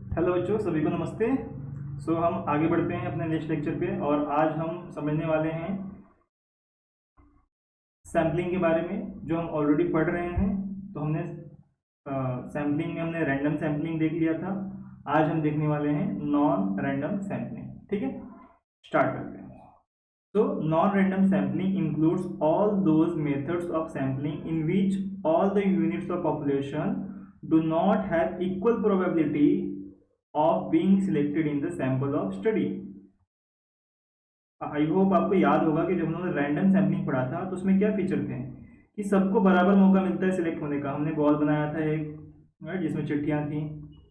Hello बच्चों, सभी को नमस्ते। हम आगे बढ़ते हैं अपने नेक्स्ट लेक्चर पे और आज हम समझने वाले हैं सैम्पलिंग के बारे में, जो हम ऑलरेडी पढ़ रहे हैं। तो हमने सैम्पलिंग में हमने रैंडम सैम्पलिंग देख लिया था। आज हम देखने वाले हैं नॉन रैंडम सैम्पलिंग। ठीक है, स्टार्ट करते हैं। So, non-random sampling includes all those methods of sampling in which all the units of population do not have equal probability of being selected in the sample of study. I hope आपको याद होगा कि जब हमने random sampling पढ़ा था तो उसमें क्या फीचर थे कि सबको बराबर मौका मिलता है सिलेक्ट होने का। हमने बॉल बनाया था एक, राइट, जिसमें चिट्ठियां थी,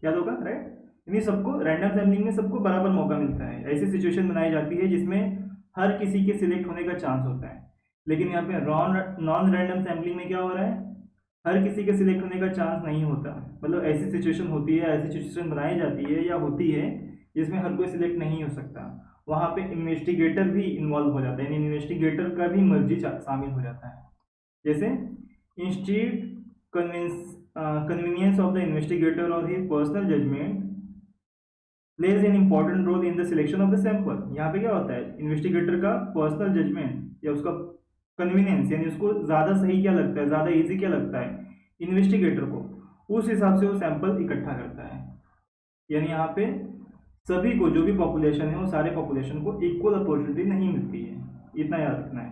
याद होगा, राइट। यानी सबको रैंडम सैम्पलिंग में सबको बराबर मौका मिलता है। ऐसी सिचुएशन बनाई जाती है जिसमें हर किसी के सिलेक्ट होने का चांस होता है। लेकिन यहाँ पे नॉन रैंडम सैम्पलिंग में क्या हो रहा है, हर किसी के सिलेक्ट होने का चांस नहीं होता। मतलब ऐसी सिचुएशन होती है, ऐसी सिचुएशन बनाई जाती है या होती है जिसमें हर कोई सिलेक्ट नहीं हो सकता। वहाँ पे इन्वेस्टिगेटर भी इन्वॉल्व हो जाता है, यानी इन्वेस्टिगेटर का भी मर्जी शामिल हो जाता है। जैसे instead convenience of the investigator और his personal judgement plays an important role in the selection of the sample. यहाँ पे क्या होता है, इन्वेस्टिगेटर का पर्सनल जजमेंट या उसका कन्वीनियंस, यानी उसको ज़्यादा सही क्या लगता है, ज़्यादा इजी क्या लगता है इन्वेस्टिगेटर को, उस हिसाब से वो सैंपल इकट्ठा करता है। यानी यहाँ पे सभी को, जो भी पॉपुलेशन है, वो सारे पॉपुलेशन को इक्वल अपॉर्चुनिटी नहीं मिलती है, इतना याद रखना है।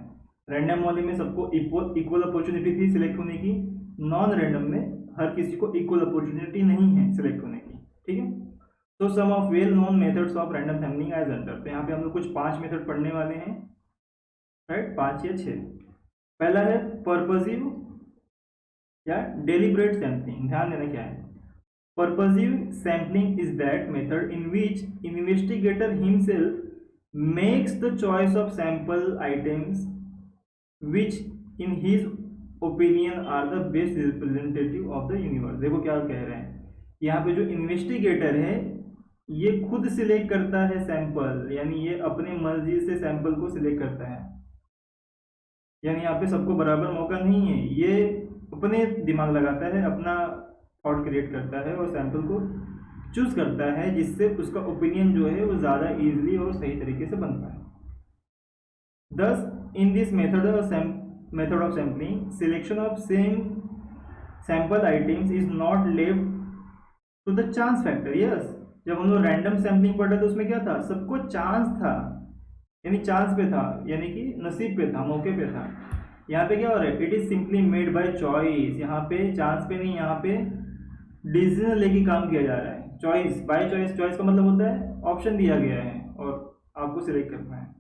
रैंडम वाले में सबको इक्वल अपॉर्चुनिटी थी सिलेक्ट होने की, नॉन रैंडम में हर किसी को इक्वल अपॉर्चुनिटी नहीं है सिलेक्ट होने की। ठीक है, तो some of well known methods of random sampling as under. तो यहाँ पे हम लोग कुछ 5 मेथड पढ़ने वाले हैं, राइट, 5 या 6। पहला है पर्पसिव या डेलिब्रेट सैम्पलिंग। ध्यान देना क्या है, purposive sampling is that method in which investigator himself makes the choice of sample items which in his opinion are the best representative of the universe. देखो क्या कह रहे हैं, यहाँ पे जो इन्वेस्टिगेटर है ये खुद सिलेक्ट करता है सैंपल, यानी ये अपने मर्जी से सैंपल को सिलेक्ट करता है। यानी यहाँ पे सबको बराबर मौका नहीं है, ये अपने दिमाग लगाता है, अपना थॉट क्रिएट करता है और सैंपल को चूज करता है, जिससे उसका ओपिनियन जो है वो ज़्यादा इजीली और सही तरीके से बनता है। Thus, in this method of sampling, selection of same sample items is not left to the chance factor. Yes, जब हम लोग रैंडम सैम्पलिंग पढ़ रहे थे उसमें क्या था, सबको चांस था, यानी चांस पे था, यानी कि नसीब पे था, मौके पे था। यहाँ पे क्या हो रहा है, it is simply made by choice. यहाँ पे चांस पे नहीं, यहाँ पे डिसीजन लेके काम किया जा रहा है। चॉइस बाय चॉइस, चॉइस का मतलब होता है ऑप्शन दिया गया है और आपको सिलेक्ट करना है।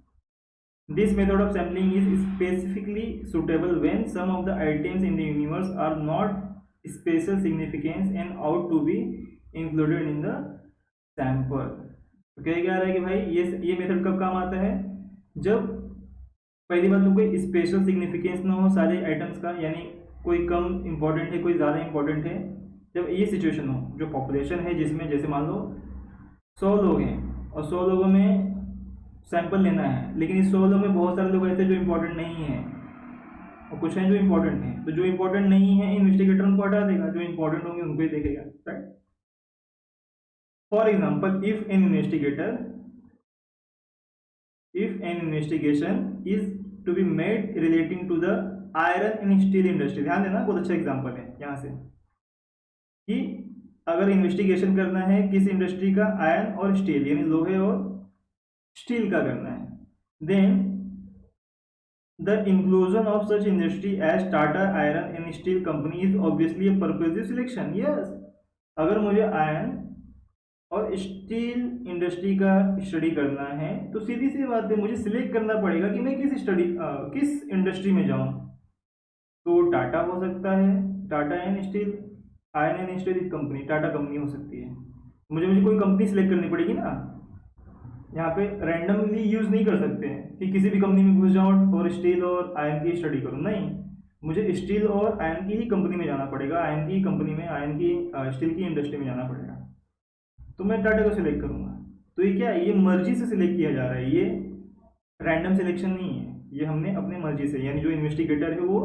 This method of sampling is specifically suitable when some of the items in the universe are not special significance and ought to be included in the sample. तो क्या रहा है कि भाई ये मेथड कब काम आता है, जब पहली बात तो कोई स्पेशल सिग्निफिकेंस ना हो सारे आइटम्स का, यानी कोई कम इंपॉर्टेंट है, कोई ज़्यादा इंपॉर्टेंट है। जब ये सिचुएशन हो, जो पॉपुलेशन है जिसमें जैसे मान लो 100 लोग हैं और 100 लोगों में सैंपल लेना है, लेकिन इस 100 लोगों में बहुत सारे लोग ऐसे जो इंपॉर्टेंट नहीं हैं और कुछ हैं जो इंपॉर्टेंट हैं। तो जो इंपॉर्टेंट नहीं है इन्वेस्टिगेटर उनको हटा देगा, जो इंपॉर्टेंट होंगे उनको ही देखेगा, right. For example, if an investigation is to be made relating to the iron and steel industry. ध्यान देना, बहुत अच्छा एग्जाम्पल है यहाँ से, कि अगर इन्वेस्टिगेशन करना है किस इंडस्ट्री का, आयरन और स्टील, यानी लोहे और स्टील का करना है, then the inclusion of such industry as Tata Iron and Steel Company is obviously a purposive selection. Yes, अगर मुझे आयरन और स्टील इंडस्ट्री का स्टडी करना है तो सीधी सी बात है, मुझे सिलेक्ट करना पड़ेगा कि मैं किस इंडस्ट्री में जाऊं। तो टाटा हो सकता है, Tata and steel, iron and Steel company, Tata company हो सकती है। मुझे कोई कंपनी सिलेक्ट करनी पड़ेगी ना। यहाँ पे रैंडमली यूज नहीं कर सकते हैं कि किसी भी कंपनी में घुस जाऊँ और स्टील और आयरन की स्टडी करूँ, नहीं, मुझे स्टील और आयरन की ही कंपनी में जाना पड़ेगा, आयरन की कंपनी में, आयरन की स्टील की इंडस्ट्री में जाना पड़ेगा। तो मैं टाटा को सिलेक्ट करूँगा। तो ये क्या है, ये मर्जी से सिलेक्ट किया जा रहा है, ये रैंडम सिलेक्शन नहीं है, ये हमने अपने मर्जी से, यानी जो इन्वेस्टिगेटर है वो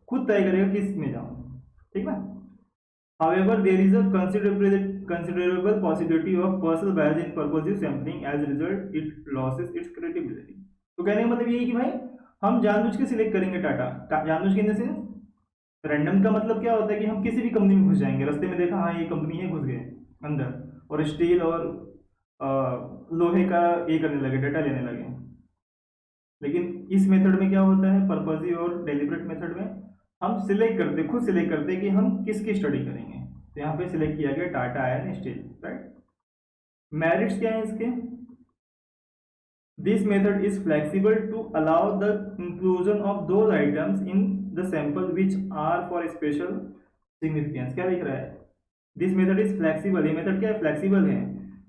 खुद तय करेगा किस में जाऊँ। ठीक है, However, there is a considerable possibility of personal bias in purposive sampling. As a result, it loses its credibility. तो कहने का मतलब ये है कि भाई हम जानबूझ के सिलेक्ट करेंगे टाटा, जानबूझ के इन द सेंस रैंडम का मतलब क्या होता है कि हम किसी भी कंपनी में घुस जाएंगे, रास्ते में देखा हाँ ये कंपनी है, घुस गए अंदर और स्टील और लोहे का ये करने लगे, डाटा लेने लगे। लेकिन इस मेथड में क्या होता है, पर्पसिव और डेलिब्रेट मेथड में हम सिलेक्ट करते, खुद सिलेक्ट करते कि हम किसकी स्टडी करेंगे। तो यहाँ पे सिलेक्ट किया गया Tata iron steel, right. Merits क्या है इसके? This method is flexible to allow the inclusion of those items in the sample which are for special significance. क्या लिख रहा है? This method is flexible. ये मेथड क्या है? फ्लेक्सिबल है,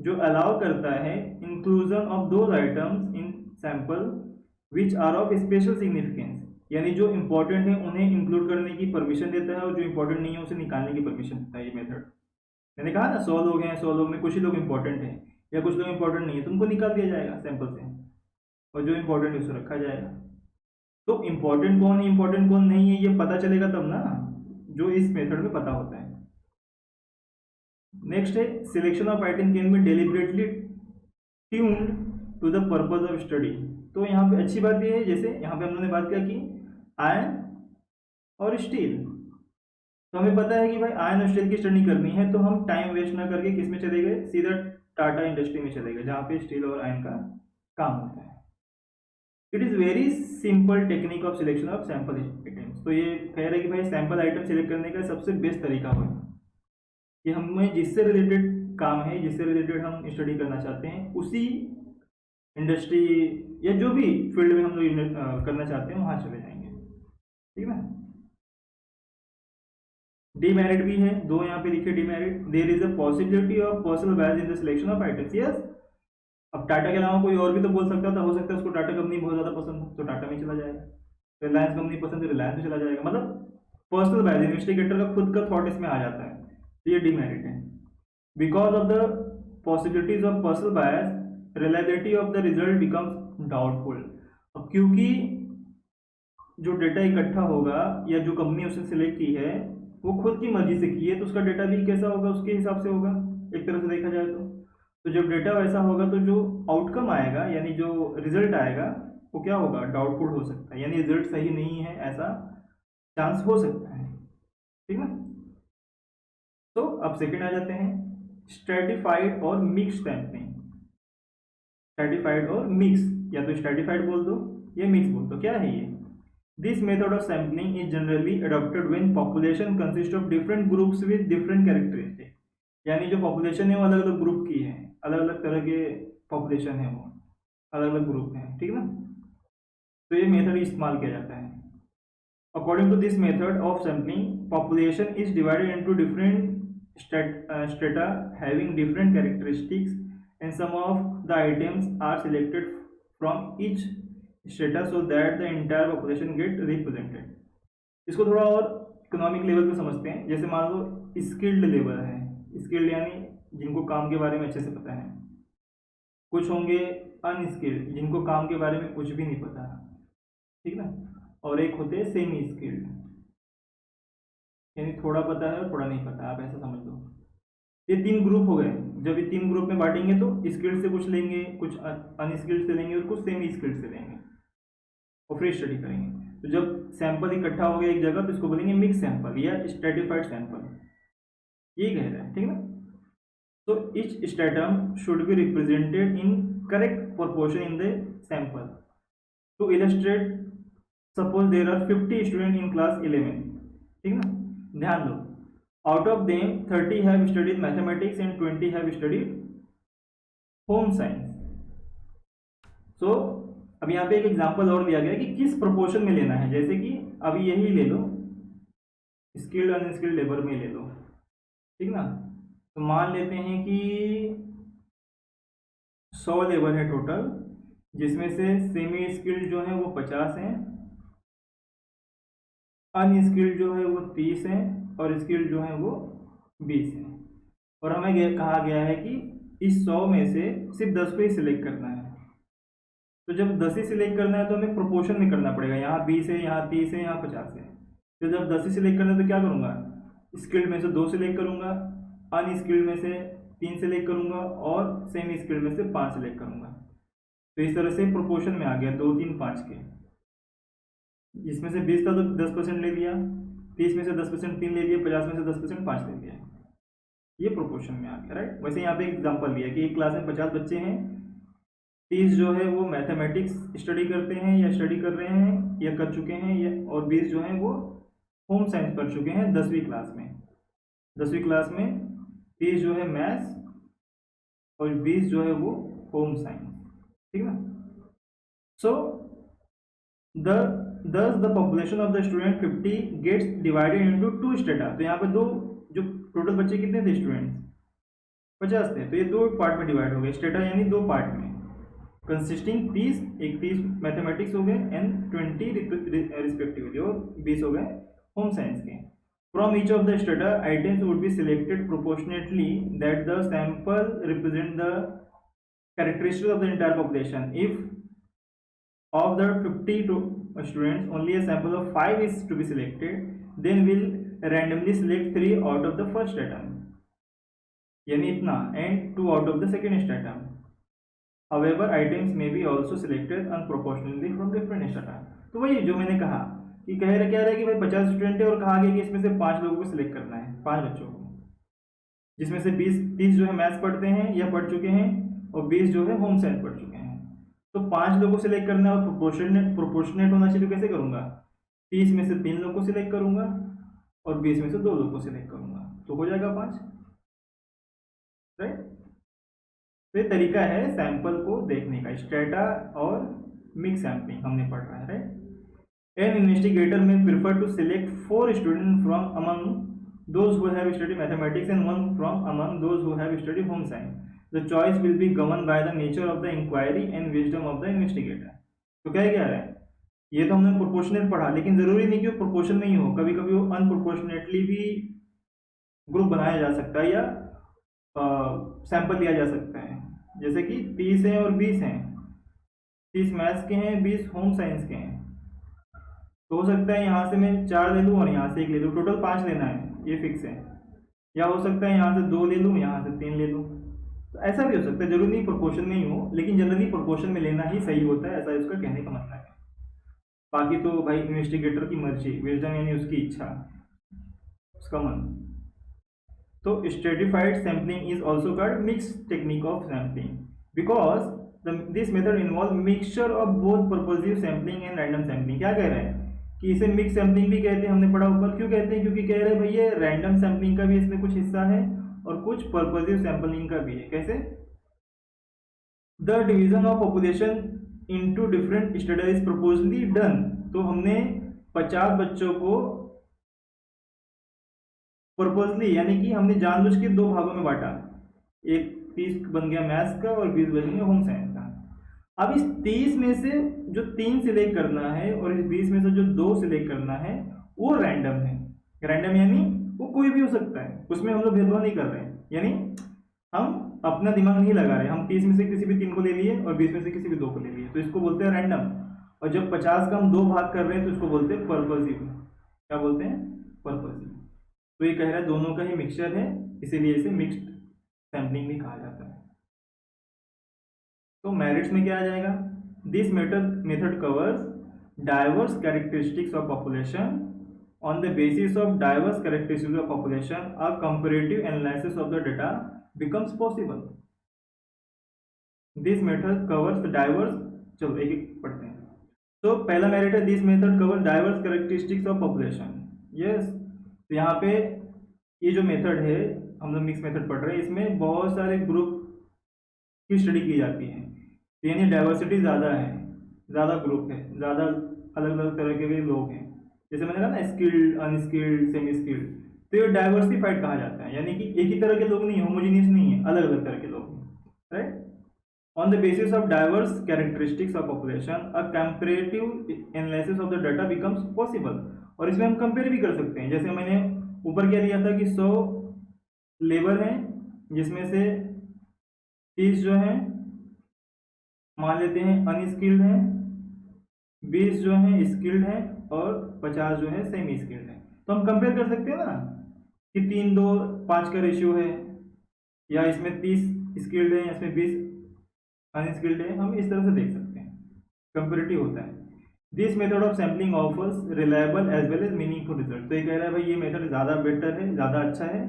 जो अलाउ करता है inclusion of those items in sample which are of special significance, यानी जो इंपॉर्टेंट है उन्हें इंक्लूड करने की परमिशन देता है और जो इंपॉर्टेंट नहीं है उसे निकालने की परमिशन देता है ये मेथड। मैंने कहा ना 100 लोग हैं, 100 लोग में कुछ ही लोग इंपॉर्टेंट हैं या कुछ लोग इंपॉर्टेंट नहीं है, तो उनको निकाल दिया जाएगा सैंपल से और जो इंपॉर्टेंट है उसे रखा जाएगा। तो इंपॉर्टेंट कौन है, इंपॉर्टेंट कौन नहीं है, ये पता चलेगा तब ना, जो इस मेथड में पता होता है। नेक्स्ट है selection of item can be deliberately tuned to the purpose of study. तो यहाँ पे अच्छी बात यह है, जैसे यहाँ पे हम लोगों ने बात किया कि आयन और स्टील, तो हमें पता है कि भाई आयन और स्टील की स्टडी करनी है, तो हम टाइम वेस्ट ना करके किस में चले गए, सीधा टाटा इंडस्ट्री में चले गए जहाँ पे स्टील और आयन का काम होता है। It is very simple technique of selection of sample items. तो ये कह रहे हैं कि भाई सैंपल आइटम सिलेक्ट करने का सबसे बेस्ट तरीका है कि हमें जिससे रिलेटेड काम है, जिससे रिलेटेड हम स्टडी करना चाहते हैं, उसी इंडस्ट्री या जो भी फील्ड में हम लोग करना चाहते हैं वहाँ चले जाएंगे, ठीक है। डीमेरिट भी है, दो यहाँ पे लिखे demerit. There is a possibility of personal bias in the selection of items. Yes, अब टाटा के अलावा कोई और भी तो बोल सकता था, हो सकता है उसको टाटा कंपनी बहुत ज़्यादा पसंद हो तो टाटा में चला जाएगा, रिलायंस कंपनी पसंद है रिलायंस में चला जाएगा, मतलब पर्सनल बायस इन्वेस्टिगेटर का खुद का थॉट इसमें आ जाता है, तो ये डीमेरिट है। Because of the possibilities of personal bias, reliability of the result becomes doubtful. अब क्योंकि जो डेटा इकट्ठा होगा या जो कंपनी उसने सिलेक्ट की है वो खुद की मर्जी से की है, तो उसका डेटा भी कैसा होगा, उसके हिसाब से होगा एक तरह से देखा जाए तो जब डेटा वैसा होगा तो जो आउटकम आएगा यानी जो रिजल्ट आएगा वो क्या होगा, डाउटफुल हो सकता है, यानी रिजल्ट सही नहीं है ऐसा चांस हो सकता है, ठीक ना। तो अब सेकंड आ जाते हैं स्ट्रेटिफाइड और मिक्स सैंपलिंग। स्ट्रेटिफाइड और मिक्स, या तो स्ट्रेटिफाइड बोल दो या मिक्स बोल दो, क्या है ये? This method of sampling is generally adopted when population consist of different groups with different characteristic, यानी जो पॉपुलेशन है वो अलग अलग ग्रुप की है, अलग अलग तरह के पॉपुलेशन है, वो अलग अलग ग्रुप हैं, ठीक ना। तो ये मेथड इस्तेमाल किया जाता है। According to this method of sampling, population is divided into different strata having different characteristics, and some of the items are selected from each strata so that the entire population get represented। इसको थोड़ा और economic level पे समझते हैं। जैसे मान लो skilled level है, skilled यानी जिनको काम के बारे में अच्छे से पता है, कुछ होंगे अनस्किल्ड जिनको काम के बारे में कुछ भी नहीं पता, ठीक ना, और एक होते हैं सेमी स्किल्ड यानी थोड़ा पता है और थोड़ा नहीं पता, आप ऐसा समझ लो। ये तीन ग्रुप हो गए। जब ये तीन ग्रुप में बांटेंगे तो स्किल्ड से कुछ लेंगे, कुछ अनस्किल्ड से लेंगे और कुछ सेमी स्किल्ड से लेंगे और फिर स्टडी करेंगे। तो जब सैंपल इकट्ठा हो गया एक जगह तो इसको बोलेंगे मिक्स सैंपल या स्ट्रेटिफाइड सैंपल, ये कह रहा है, ठीक ना। तो each stratum should be represented in correct proportion in the sample. To illustrate, suppose there are 50 student in class 11, ठीक ना। ध्यान दो, out of them 30 have studied mathematics and 20 have studied home science. So अब यहाँ पे एक example और दिया गया कि किस प्रोपोर्शन में लेना है। जैसे कि अभी यही ले लो, स्किल्ड अनस्किल्ड लेबर में ले लो, ठीक ना। तो मान लेते हैं कि 100 लेबर है टोटल, जिसमें से सेमी स्किल्ड जो है वो 50 हैं, अनस्किल्ड जो है वो 30 हैं और स्किल्ड जो है वो 20 हैं। और हमें कहा गया है कि इस 100 में से सिर्फ 10 को ही सिलेक्ट करना है। तो जब 10 ही सिलेक्ट करना है तो हमें प्रोपोर्शन में करना पड़ेगा, यहाँ 20 है, यहाँ 30 है, यहाँ 50 है। तो जब 10 ही सिलेक्ट करना है तो क्या करूँगा, स्किल्ड में से 2 सिलेक्ट करूंगा, अनस्किल्ड में से 3 सिलेक्ट करूंगा और सेमी स्किल्ड में से 5 सिलेक्ट करूंगा। तो इस तरह से प्रोपोर्शन में आ गया 2 3 5 के। इसमें से 20 था तो 10% ले लिया, 30 में से 10% 3 ले लिया, 50 में से 10% 5 ले लिया। ये प्रोपोर्शन में आ गया, राइट। वैसे यहाँ पे एग्जांपल लिया कि एक क्लास में 50 बच्चे हैं, 30 जो है वो मैथमेटिक्स स्टडी करते हैं या स्टडी कर रहे हैं या कर चुके हैं, या और 20 जो हैं वो होम साइंस कर चुके हैं 10वीं क्लास में। 10वीं क्लास में 30 जो है मैथ्स और 20 जो है वो होम साइंस, ठीक है ना। सो thus the population of the student 50 gets divided into 2 strata। तो यहाँ पे दो, जो टोटल बच्चे कितने थे स्टूडेंट्स 50 थे, तो ये 2 पार्ट में डिवाइड हो गए, स्ट्रेटा यानी 2 पार्ट में, कंसिस्टिंग 30, एक 30 मैथमेटिक्स हो गए एंड 20 रिस्पेक्टिवली, और 20 हो गए होम साइंस के। From each of the strata items would be selected proportionately that the sample represent the characteristics of the entire population. If of the 50 students only a sample of 5 is to be selected, then we'll randomly select 3 out of the first stratum, यानी इतना, and 2 out of the second stratum. However, items may be also selected unproportionally from different strata। तो वही जो मैंने कहा कि कह रहा क्या रहा है कि भाई 50 स्टूडेंट है और कहा गया कि इसमें से 5 लोगों को सिलेक्ट करना है, 5 बच्चों को, जिसमें से 30 जो है मैथ्स पढ़ते हैं या पढ़ चुके हैं और 20 जो है होम साइंस पढ़ चुके हैं। तो 5 लोगों को सिलेक्ट करना है और प्रोपोर्शनेट होना चाहिए, तो कैसे करूंगा, 30 में से 3 लोग को सिलेक्ट करूंगा और 20 में से 2 लोग को सिलेक्ट करूंगा, तो हो जाएगा 5, राइट। तो ये तरीका है सैंपल को देखने का, स्ट्रेटा और मिक्स सैम्पलिंग हमने पढ़ रहा है, right. An investigator may prefer to select 4 student from among those who have studied mathematics and 1 from among those who have studied home science. The choice will be governed by the nature of the inquiry and wisdom of the investigator। तो क्या रहा है, ये तो हमने proportional पढ़ा, लेकिन जरूरी नहीं कि वो प्रोपोर्शन में ही हो, कभी कभी वो अनप्रोपोर्शनेटली भी ग्रुप बनाया जा सकता है या सैंपल लिया जा सकता है। जैसे कि 30 हैं और 20 हैं, 30 मैथ्स के हैं, 20 होम साइंस के हैं, तो हो सकता है यहाँ से मैं 4 ले लूँ और यहाँ से 1 ले लूँ, टोटल 5 लेना है, ये फिक्स है। या हो सकता है यहाँ से 2 ले लूँ, यहाँ से 3 ले लूँ, तो ऐसा भी हो सकता है, जरूरी नहीं प्रोपोर्शन में ही हो, लेकिन जनरली प्रोपोर्शन में लेना ही सही होता है, ऐसा उसका कहने का मतलब है। बाकी तो भाई इन्वेस्टिगेटर की मर्जी, विजडम यानी उसकी इच्छा, उसका मन। तो stratified sampling is also called mix technique of sampling because this method involve mixture of both purposive sampling and random sampling. क्या कह रहे हैं कि इसे मिक्स सैम्पलिंग भी कहते हैं, हमने पढ़ा ऊपर। क्यों कहते हैं, क्योंकि कह रहे हैं भैया रैंडम सैम्पलिंग का भी इसमें कुछ हिस्सा है और कुछ पर्पजिव सैंपलिंग का भी है। कैसे, the division of population into different study is purposely done. तो हमने 50 बच्चों को पर्पजली यानी कि हमने जानबूझ के 2 भागों में बांटा, एक 30 बन गया मैथ्स का और 20 बन गया होम साइंस का। अब इस 30 में से जो 3 सिलेक्ट करना है और इस 20 में से जो 2 सिलेक्ट करना है वो रैंडम है। रैंडम यानी वो कोई भी हो सकता है, उसमें हम लोग भेदभाव नहीं कर रहे हैं, यानी हम अपना दिमाग नहीं लगा रहे। हम 30 में से किसी भी 3 को ले लिए और 20 में से किसी भी 2 को ले लिए, तो इसको बोलते हैं रैंडम। और जब 50 का हम 2 भाग कर रहे हैं तो इसको बोलते हैं पर्पजिव। क्या बोलते हैं, पर्पजिव। तो ये कह रहा है दोनों का ही मिक्सचर है, इसीलिए इसे मिक्स्ड सैम्पलिंग भी कहा जाता है। तो मेरिट्स में क्या आ जाएगा, this method covers diverse characteristics of population. On the basis of diverse characteristics of population, a comparative analysis of the data becomes possible. This method covers the diverse, चलो एक एक पढ़ते हैं। तो पहला मेरिट है this method cover diverse characteristics of population. Yes, तो यहाँ पे ये जो मेथड है, हम लोग मिक्स मेथड पढ़ रहे हैं, इसमें बहुत सारे ग्रुप की स्टडी की जाती है, यानी डाइवर्सिटी ज़्यादा है, ज़्यादा ग्रुप है, ज़्यादा अलग अलग तरह के भी लोग हैं। जैसे मैंने कहा ना, स्किल्ड, अनस्किल्ड, सेमी स्किल्ड, तो ये डाइवर्सिफाइड कहा जाता है, यानी कि एक ही तरह के लोग नहीं है, होमोजीनियस नहीं है, अलग अलग तरह के लोग हैं, right. On the basis of diverse characteristics of population a comparative analysis of the data becomes possible. और इसमें हम कंपेयर भी कर सकते हैं, जैसे मैंने ऊपर क्या लिया था कि 100 लेबर हैं, जिसमें से 30 जो हैं मान लेते हैं अनस्किल्ड हैं, 20 जो हैं स्किल्ड हैं और 50 जो है सेमी स्किल्ड है। तो हम कंपेयर कर सकते हैं ना कि 3:2:5 का रेशियो है, या इसमें 30 स्किल्ड है, इसमें 20 अनस्किल्ड है, हम इस तरह से देख सकते हैं, कंपेरेटिव होता है। This method of sampling offers reliable as well as meaningful result. तो ये कह रहा है भाई ये मेथड ज़्यादा बेटर है, ज़्यादा अच्छा है,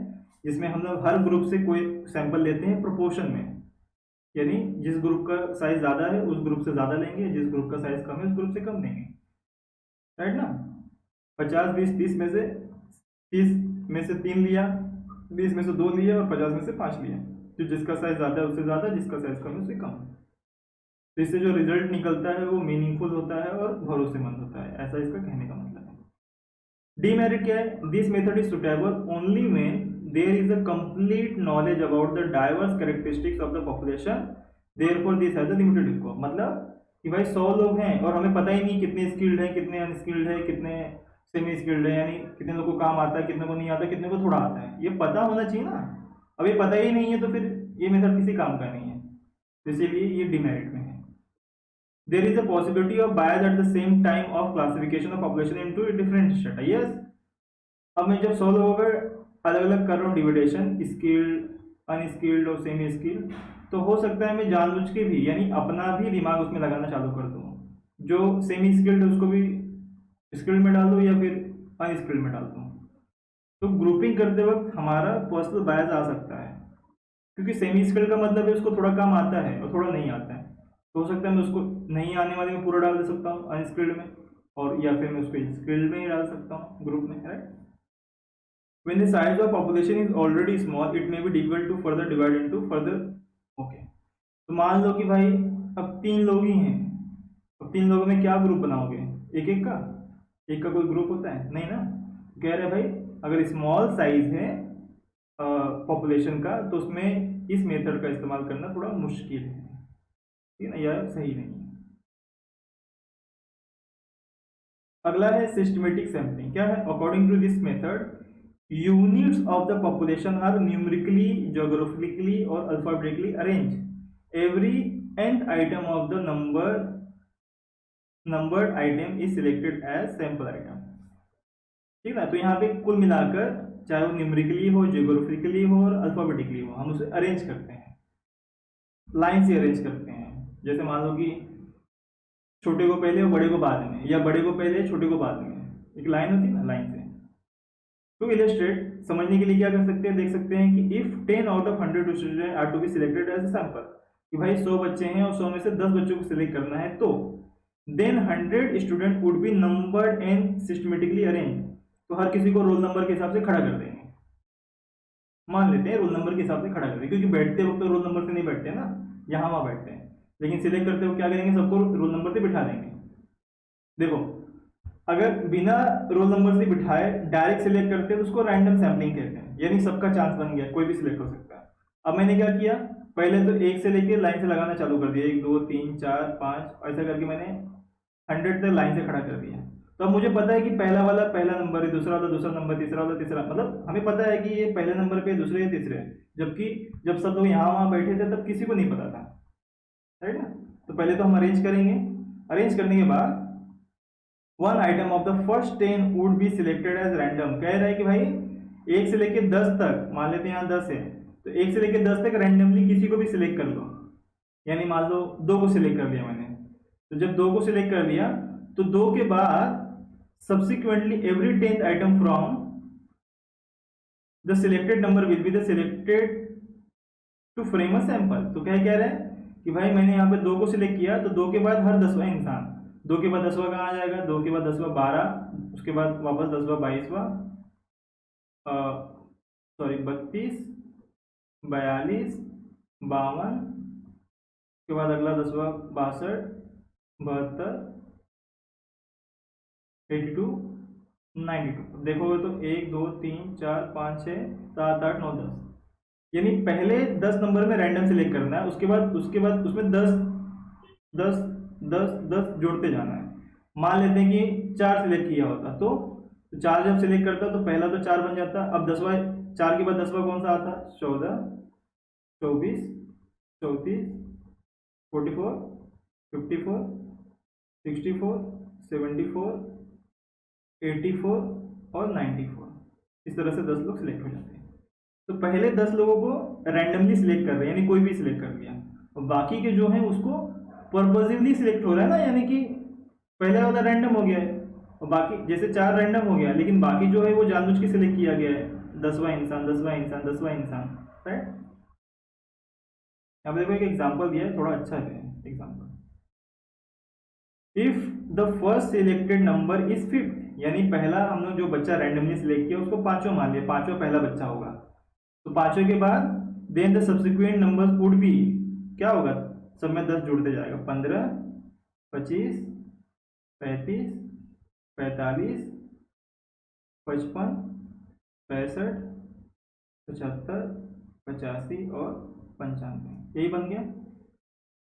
जिसमें हम लोग हर ग्रुप से कोई सैंपल लेते हैं प्रोपोर्शन में, यानी जिस ग्रुप का साइज ज़्यादा है उस ग्रुप से ज़्यादा लेंगे, जिस ग्रुप का साइज कम है उस ग्रुप से कम लेंगे, राइट ना। 50 20 30 में से 30 में से 3 लिया, 20 में से 2 लिया और 50 में से 5 लिया। तो जिसका साइज ज़्यादा है उससे ज़्यादा, जिसका साइज कम है उससे कम। तो इससे जो रिजल्ट निकलता है वो मीनिंगफुल होता है और भरोसेमंद होता है, ऐसा इसका कहने का मतलब है। डीमेरिट क्या है? This method is suitable only when there is a complete knowledge about the diverse characteristics of the population, therefore this has a limited scope. मतलब कि भाई 100 लोग हैं और हमें पता ही नहीं कितने स्किल्ड हैं, कितने अनस्किल्ड है, कितने सेमी स्किल्ड है, यानी कितने लोगों को काम आता है, कितने को नहीं आता, कितने को थोड़ा आता है, ये पता होना चाहिए ना। अब ये पता ही नहीं है तो फिर ये मेथड किसी काम का नहीं है, तो इसीलिए ये डिमेरिट में है। There is a possibility of bias at the same time of classification of population into different strata. Yes. अब मैं जब 100 लोगों का अलग अलग कर रहा हूँ डिविडेशन, स्किल्ड, अनस्किल्ड और सेमी स्किल्ड, तो हो सकता है मैं जानबूझ के भी, यानी अपना भी दिमाग उसमें लगाना चालू कर दूँ, जो सेमी स्किल्ड है उसको भी स्किल्ड में डाल दूँ या फिर अनस्किल्ड में डाल दूँ। तो ग्रुपिंग करते वक्त हमारा पर्सनल बायस आ सकता है, क्योंकि सेमी स्किल्ड का मतलब है उसको थोड़ा काम आता है और थोड़ा नहीं आता है, तो हो सकता है मैं उसको नहीं आने वाले में पूरा डाल दे सकता हूँ अनस्किल्ड में, और या फिर मैं उसको स्किल्ड में ही डाल सकता हूँ ग्रुप में, right. When the size of population is already small, it may be difficult to further divide into further. Okay. तो मान लो कि भाई अब 3 लोग ही हैं, अब 3 लोगों में क्या ग्रुप बनाओगे? एक एक का कोई ग्रुप होता है नहीं ना। कह रहे भाई अगर स्मॉल साइज है पॉपुलेशन का तो उसमें इस मेथड का इस्तेमाल करना थोड़ा मुश्किल है, ठीक है ना, यह सही नहीं है। अगला है सिस्टमेटिक सैम्पलिंग। क्या है? According to this method units of the population are numerically, geographically or alphabetically arranged. Every nth item of the numbered item is selected as sample item. ठीक ना। तो यहाँ पे कुल मिलाकर चाहे वो न्यूमेरिकली हो, जियोग्राफिकली हो और अल्फाबेटिकली हो, हम उसे अरेंज करते हैं, लाइन से अरेंज करते हैं। जैसे मान लो कि छोटे को पहले और बड़े को बाद में, या बड़े को पहले छोटे को बाद में, एक लाइन होती है ना, लाइन से। टू इलस्ट्रेट, समझने के लिए क्या कर सकते हैं, देख सकते हैं कि if 10 out of 100 student are to be selected as a sample, कि भाई 100 बच्चे हैं और 100 में से 10 बच्चों को सिलेक्ट करना है, तो then 100 student would be numbered and systematically arrange. तो हर किसी को रोल नंबर के हिसाब से खड़ा कर देंगे, मान लेते हैं रोल नंबर के हिसाब से खड़ा कर देंगे, क्योंकि बैठते वक्त तो रोल नंबर से नहीं बैठते ना, यहाँ वहाँ बैठते हैं, लेकिन सिलेक्ट करते हुए क्या करेंगे, सबको रोल नंबर से बिठा देंगे। देखो अगर बिना रोल नंबर से बिठाए डायरेक्ट सिलेक्ट करते हैं तो उसको रैंडम सैम्पलिंग कहते हैं, यानी सबका चांस बन गया, कोई भी सिलेक्ट हो सकता है। अब मैंने क्या किया, पहले तो 1 से लेके लाइन से लगाना चालू कर दिया, 1 2 3 4 5 ऐसा करके मैंने 100 तक लाइन से खड़ा कर दिया। तो अब मुझे पता है कि पहला वाला पहला नंबर है, दूसरा वाला दूसरा नंबर, तीसरा वाला तीसरा, मतलब हमें पता है कि ये पहले नंबर पे, दूसरे या तीसरे, जबकि जब सब लोग यहाँ वहाँ बैठे थे तब किसी को नहीं पता था, राइट ना। तो पहले तो हम अरेंज करेंगे, अरेंज करने के बाद one item of the first 10 would be selected as random. कह रहा है कि भाई 1 से लेके 10 तक, मान लेते हैं यहाँ 10 है, तो 1 से लेके 10 तक रैंडमली किसी को भी सिलेक्ट कर लो, यानी मान लो 2 को सिलेक्ट कर लिया मैंने, तो जब 2 को सिलेक्ट कर लिया तो 2 के बाद subsequently every 10th item from the selected number will be the selected to frame a sample. तो क्या कह रहा है कि भाई मैंने यहाँ पे 2 को सिलेक्ट किया, तो 2 के बाद हर 10वां इंसान, 2 के बाद 10वां कहाँ आ जाएगा, 2 के बाद 10वां 12, उसके बाद वापस 10वां 22वां, सॉरी 32 42 52, उसके बाद अगला 10वां 62 72 82 92। देखोगे तो 1 2 3 4 5 6 7 8 9 10, यानी पहले 10 नंबर में रैंडम सिलेक्ट करना है, उसके बाद उसमें 10 10 10 10 जोड़ते जाना है। मान लेते हैं कि 4 सिलेक्ट किया होता, तो 4 जब सिलेक्ट करता तो पहला तो 4 बन जाता, अब 10वां, 4 के बाद 10वां कौन सा आता, 14 24 34 44 54 64 74 84 और 94, इस तरह से 10 लोग सिलेक्ट हो जाते हैं। तो पहले 10 लोगों को रैंडमली सिलेक्ट कर रहे हैं, यानी कोई भी सिलेक्ट कर लिया, और बाकी के जो हैं उसको पर्पजिवली सिलेक्ट हो रहा है ना, यानी कि पहले वाला रैंडम हो गया है और बाकी जैसे 4 रैंडम हो गया, लेकिन बाकी जो है वो जानबूझ के सिलेक्ट किया गया है, 10वां इंसान 10वां इंसान 10वां इंसान, राइट। यहाँ पे देखो एक एग्जाम्पल दिया है, थोड़ा अच्छा है example. If the first selected number is 5th, यानी पहला हमने जो बच्चा रैंडमली सिलेक्ट किया उसको 5वां मान लिया, 5वां पहला बच्चा होगा, तो 5वें के बाद then the subsequent numbers would be, क्या होगा, सब में 10 जुड़ते जाएगा, 15, 25, 35, 45, 55, 65, 75, 85 और 95, यही बन गया।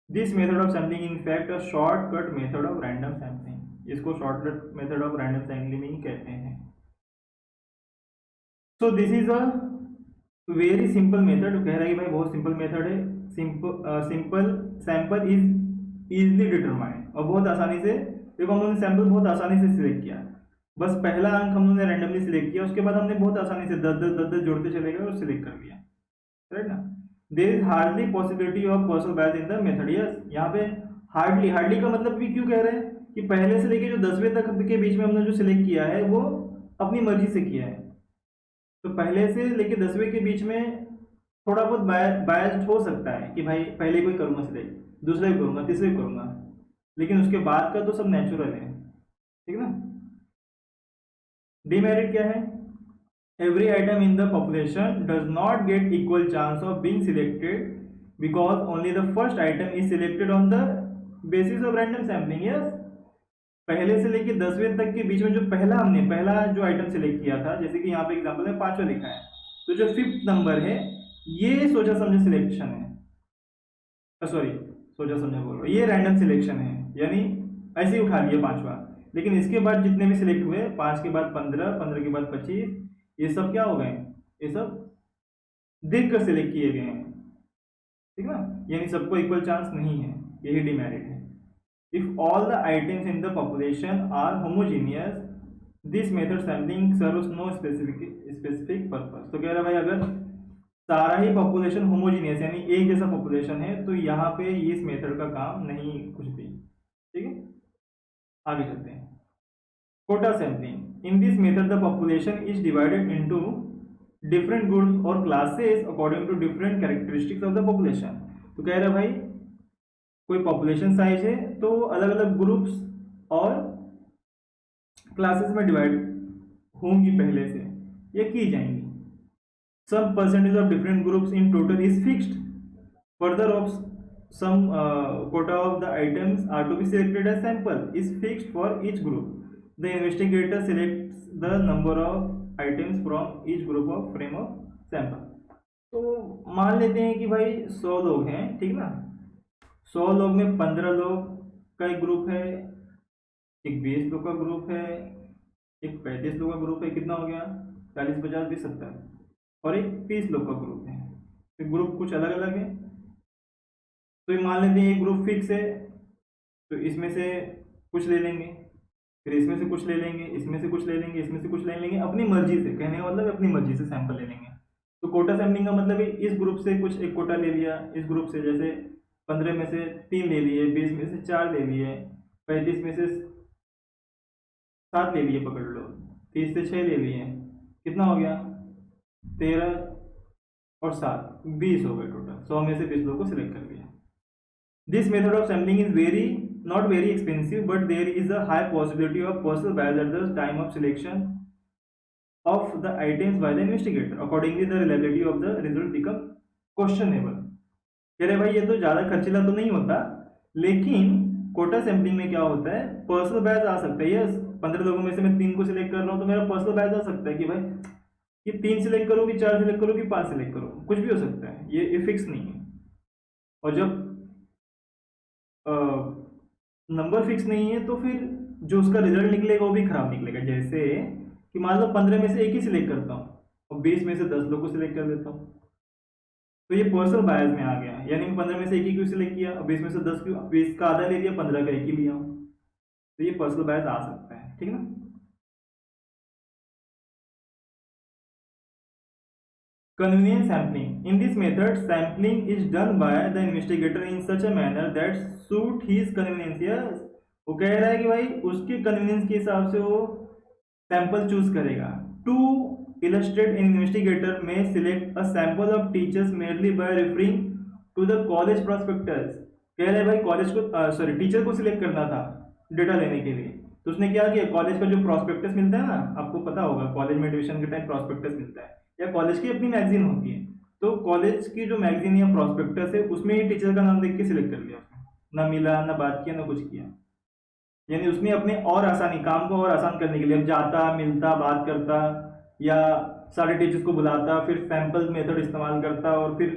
This method of sampling in fact a shortcut method of random sampling, इसको shortcut method of random sampling कहते हैं। So this is a very simple method, कह रहा है कि भाई बहुत सिंपल मेथड है, simple sample is easily determined, और बहुत आसानी से, देखो हम लोगों ने सैंपल बहुत आसानी से सिलेक्ट किया, बस पहला अंक हम लोगों ने रैंडमली सिलेक्ट किया, उसके बाद हमने बहुत आसानी से 10 जोड़ते चले गए और सिलेक्ट कर लिया, राइट ना। There is hardly possibility of personal bias in the method, yes, यहाँ पे हार्डली, हार्डली का मतलब भी क्यों कह रहे हैं कि पहले से लेके जो 10वें तक के बीच में हमने जो सिलेक्ट किया है वो अपनी मर्जी से किया है, तो पहले से लेके 10वें के बीच में थोड़ा बहुत बायस्ड हो सकता है कि भाई पहले कोई करूंगा सिलेक्ट, दूसरे भी करूंगा, तीसरे भी करूंगा, लेकिन उसके बाद का तो सब नेचुरल है, ठीक है ना। डिमेरिट क्या है, every item in the population does not get equal chance of being selected because only the first item is selected on the basis of random sampling, yes। पहले से लेके 10वें तक के बीच में जो पहला जो आइटम सिलेक्ट किया था, जैसे कि यहाँ पे एग्जांपल में 5वां लिखा है, तो जो 5th नंबर है ये सोचा समझा सिलेक्शन है, सॉरी सोचा समझा बोल रहा, ये रैंडम सिलेक्शन है, यानी ऐसे ही उठा लिया 5वां, लेकिन इसके बाद जितने भी सिलेक्ट हुए, 5 के बाद 15, 15 के बाद 25, ये सब क्या हो गए, ये सब देख कर सिलेक्ट किए गए हैं, ठीक ना, यानी सबको इक्वल चांस नहीं है, यही डिमेरिट है। If all the items in the population are homogeneous this method sampling serves no specific purpose, तो कह रहा है भाई अगर सारा ही पॉपुलेशन होमोजीनियस यानी एक जैसा पॉपुलेशन है तो यहाँ पे इस मेथड का काम नहीं कुछ भी, ठीक है। आगे चलते हैं, quota sampling. In this method, the population is divided into different groups or classes according to different characteristics of the population। तो कह रहा है भाई कोई पॉपुलेशन साइज है तो अलग अलग ग्रुप्स और क्लासेस में डिवाइड होंगी पहले से, ये की जाएंगी। Some percentage of different groups in total is fixed, further of some quota of the items are to be selected as sample is fixed for each group। The investigator selects the number of items from each group of frame of sample। तो मान लेते हैं कि भाई 100 लोग हैं, ठीक ना, 100 लोग में 15 लोग का एक ग्रुप है, एक 20 लोग का ग्रुप है, एक 35 लोग का ग्रुप है, कितना हो गया 40, 50, 20, 70, और एक 30 लोग का ग्रुप है, तो ग्रुप कुछ अलग अलग है। तो ये मान लेते हैं एक ग्रुप फिक्स है, तो इसमें से कुछ ले लेंगे, फिर इसमें से कुछ ले लेंगे, इसमें से कुछ ले लेंगे, इसमें से कुछ ले लेंगे, अपनी मर्जी से, कहने का मतलब अपनी मर्जी से सैंपल ले लेंगे। तो कोटा सैम्पलिंग का मतलब है इस ग्रुप से कुछ एक कोटा ले लिया, इस ग्रुप से जैसे 15 में से 3 ले लिए, 20 में से 4 ले लिए, 35 में से 7 ले लिए, पकड़ लो, 30 से 6 ले लिए, कितना हो गया 13 और 7 20 हो गए टोटल, 100 में से 20 लोगों को सिलेक्ट कर लिया। This method of sampling is not very expensive, but there is a high possibility of personal bias at the time of selection of the items by the investigator। Accordingly, the reliability of the result become questionable। कह रहे भाई ये तो ज़्यादा खर्चीला तो नहीं होता, लेकिन कोटा सैम्पलिंग में क्या होता है, पर्सनल बायस आ सकता है। यस, 15 लोगों में से मैं 3 को सिलेक्ट कर रहा हूँ तो मेरा पर्सनल बायस आ सकता है कि भाई ये 3 सिलेक्ट करूँ कि 4 सिलेक्ट करूँ कि 5 सिलेक्ट करूँ, कुछ भी हो सकता है, ये फिक्स नहीं है। और जब नंबर फिक्स नहीं है तो फिर जो उसका रिजल्ट निकलेगा वो भी खराब निकलेगा। जैसे कि मान लो 15 में से एक ही सिलेक्ट करता हूँ और 20 में से 10 लोग को सिलेक्ट कर देता हूँ, तो ये पर्सनल बायस में आ गया, यानी मैं 15 में से एक ही क्यों सिलेक्ट किया और 20 में से 10 क्यों, 20 का आधा ले लिया, 15 का एक ही लिया हूँ, तो ये पर्सनल बायस आ सकता है, ठीक है ना। convenience sampling. In this method, sampling is done by the investigator in such a manner that suit his convenience. Yes, वो कह रहा है कि भाई उसके कन्वीनियंस के हिसाब से वो सैंपल चूज करेगा. To illustrate, an investigator may select a sample of teachers merely by referring to the college prospectus. कह रहे भाई कॉलेज को सॉरी टीचर को सिलेक्ट करना था डेटा लेने के लिए, तो उसने क्या किया, कॉलेज का जो प्रॉस्पेक्टस मिलता है ना, आपको पता होगा कॉलेज में एडमिशन के टाइम प्रॉस्पेक्टस मिलता है या कॉलेज की अपनी मैगजीन होती है, तो कॉलेज की जो मैगजीन या प्रॉस्पेक्टस है उसमें ही टीचर का नाम देख के सिलेक्ट कर लिया उसने, ना मिला ना बात किया ना कुछ किया. यानी उसने अपने और आसानी काम को और आसान करने के लिए अब जाता मिलता बात करता या सारे टीचर्स को बुलाता फिर सैंपल मेथड इस्तेमाल करता और फिर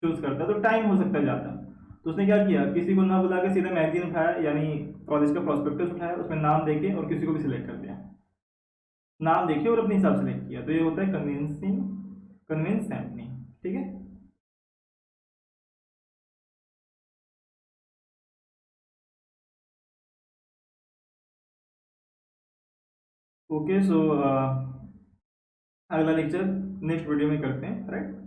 चूज करता, तो टाइम हो सकता जाता. तो उसने क्या किया, किसी को ना बुला के सीधा मैगजीन उठाया यानी कॉलेज का प्रॉस्पेक्टस उठाया, उसमें नाम देके और किसी को भी सिलेक्ट कर दिया, नाम देखे और अपने हिसाब से सिलेक्ट किया. तो ये होता है कन्विंस सैम्पलिंग. ठीक है. ओके सो अगला लेक्चर नेक्स्ट वीडियो में करते हैं, राइट.